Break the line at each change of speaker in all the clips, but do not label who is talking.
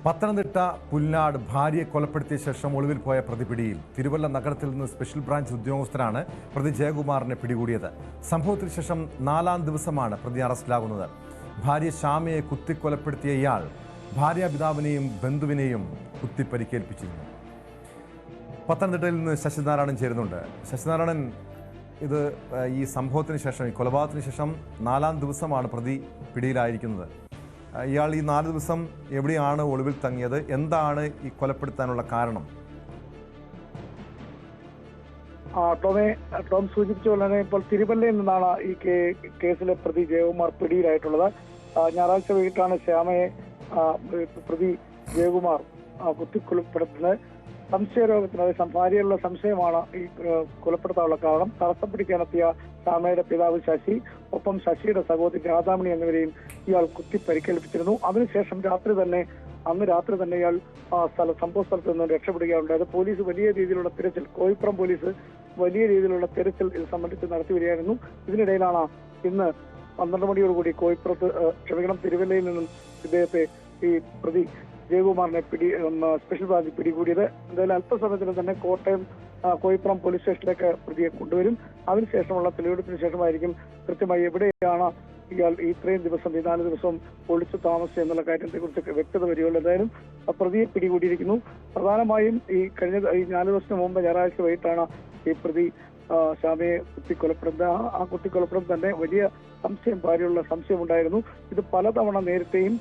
പത്തനംതിട്ട പുല്ലാട് ഭാര്യയെ കൊലപ്പെടുത്തിയ ശേഷം ഒളിവിൽ പോയ പ്രതി പിടിയിൽ. തിരുവല്ല നഗരത്തിൽ നിന്ന് സ്പെഷ്യൽ ബ്രാഞ്ച് ഉദ്യോഗസ്ഥരാണ് പ്രതി ജയകുമാറിനെ പിടികൂടിയത്. സംഭവത്തിന് ശേഷം 4ാം ദിവസമാണ് പ്രതി അറസ്റ്റിലാകുന്നത്. ഭാര്യ ശ്യാമയെ കുത്തിക്കൊലപ്പെടുത്തിയ ഇയാൾ ഭാര്യാപിതാവിനെയും ബന്ധുവിനെയും കുത്തിപ്പരിക്കേൽപ്പിച്ചിരുന്നു. പത്തനംതിട്ടയിൽ നിന്ന് ശശിനാരായണൻ ചേരുന്നുണ്ട്. ശശിനാരായണൻ, ഈ സംഭവത്തിന് ശേഷം, ഈ കൊലപാതകത്തിന് ശേഷം 4ാം ദിവസമാണ് പ്രതി പിടിയിലായിരിക്കുന്നത്. ഇയാൾ ഈ 4 ദിവസം എവിടെയാണ് ഒളിവിൽ തങ്ങിയത്? എന്താണ് ഈ കൊലപ്പെടുത്താനുള്ള കാരണം?
ടോം സൂചിപ്പിച്ച പോലെ തന്നെ ഇപ്പോൾ തിരുവല്ലയിൽ നിന്നാണ് ഈ കേസിലെ പ്രതി ജയകുമാർ പിടിയിലായിട്ടുള്ളത്. ഞായറാഴ്ച വൈകിട്ടാണ് ശ്യാമയെ പ്രതി ജയകുമാർ കുത്തിക്കൊലപ്പെടുത്തുന്നത്. സംശയരോഗത്തിന്, അതായത് ഭാര്യയുള്ള സംശയമാണ് ഈ കൊലപ്പെടുത്താനുള്ള കാരണം. തടസ്സം പിടിക്കാനെത്തിയ ശ്യാമയുടെ പിതാവ് ശശി, ഒപ്പം ശശിയുടെ സഹോദരി രാധാമണി എന്നിവരെയും ഇയാൾ കുത്തി പരിക്കേൽപ്പിച്ചിരുന്നു. അതിനുശേഷം അന്ന് രാത്രി തന്നെ ഇയാൾ സംഭവ സ്ഥലത്ത് നിന്ന് രക്ഷപ്പെടുകയുണ്ടായത്. പോലീസ് വലിയ രീതിയിലുള്ള തിരച്ചിൽ, കോയിപ്പുറം പോലീസ് വലിയ രീതിയിലുള്ള തിരച്ചിൽ ഇത് സംബന്ധിച്ച് നടത്തി വരികയായിരുന്നു. ഇതിനിടയിലാണ് ഇന്ന് 12 മണിയോടുകൂടി തിരുവല്ലയിൽ നിന്നും ഇദ്ദേഹത്തെ ഈ പ്രതി ജയകുമാറിനെ സ്പെഷ്യൽ ബ്രാഞ്ച് പിടികൂടിയത്. എന്തായാലും അല്പസമയത്തിന് തന്നെ കോട്ടയം കോയിപ്പുറം പോലീസ് സ്റ്റേഷനിലേക്ക് പ്രതിയെ കൊണ്ടുവരും. അതിനുശേഷമുള്ള തെളിവെടുപ്പിന് ശേഷമായിരിക്കും കൃത്യമായി എവിടെയാണ് ഇയാൾ ഇത്രയും ദിവസം, ഈ 4 ദിവസം ഒളിച്ചു താമസിച്ചത് എന്നുള്ള കാര്യത്തെക്കുറിച്ച് വ്യക്തത വരികയുള്ളൂ. എന്തായാലും പ്രതിയെ പിടികൂടിയിരിക്കുന്നു. പ്രധാനമായും ഈ 4 ദിവസത്തിന് മുമ്പ് ഞായറാഴ്ച വൈകിട്ടാണ് ഈ പ്രതി ശ്യാമയെ കുത്തിക്കൊലപ്പെടുന്നത്. ആ കുത്തിക്കൊലപ്പെടുന്നത് തന്നെ വലിയ സംശയം, ഭാര്യയുള്ള സംശയമുണ്ടായിരുന്നു. ഇത് പലതവണ നേരത്തെയും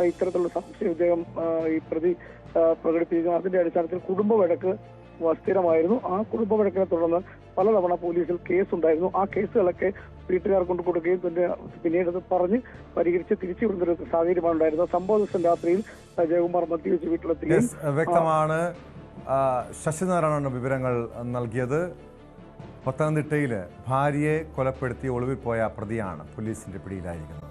ഇത്തരത്തിലുള്ള സംശയം ഇദ്ദേഹം ഈ പ്രതി പ്രകടിപ്പിക്കുന്നു. അതിന്റെ അടിസ്ഥാനത്തിൽ കുടുംബ വഴക്ക് സ്ഥിരമായിരുന്നു. ആ കുടുംബ വഴക്കിനെ തുടർന്ന് പലതവണ പോലീസിൽ കേസുണ്ടായിരുന്നു. ആ കേസുകളൊക്കെ വീട്ടുകാർ കൊണ്ട് കൊടുക്കുകയും പിന്നീട് അത് പറഞ്ഞ് പരിഹരിച്ച് തിരിച്ചു വിടുന്ന ഒരു സാഹചര്യമാണ് ഉണ്ടായിരുന്നത്. സംഭവ ദിവസം രാത്രിയിൽ ജയകുമാർ മദ്യവെച്ച് വീട്ടിലെത്തുകയും.
വ്യക്തമാണ്. ശശിനാരായണ വിവരങ്ങൾ നൽകിയത്. പത്തനംതിട്ടയിൽ ഭാര്യയെ കൊലപ്പെടുത്തി ഒളിവിൽ പോയ പ്രതിയാണ് പോലീസിന്റെ പിടിയിലായിരിക്കുന്നത്.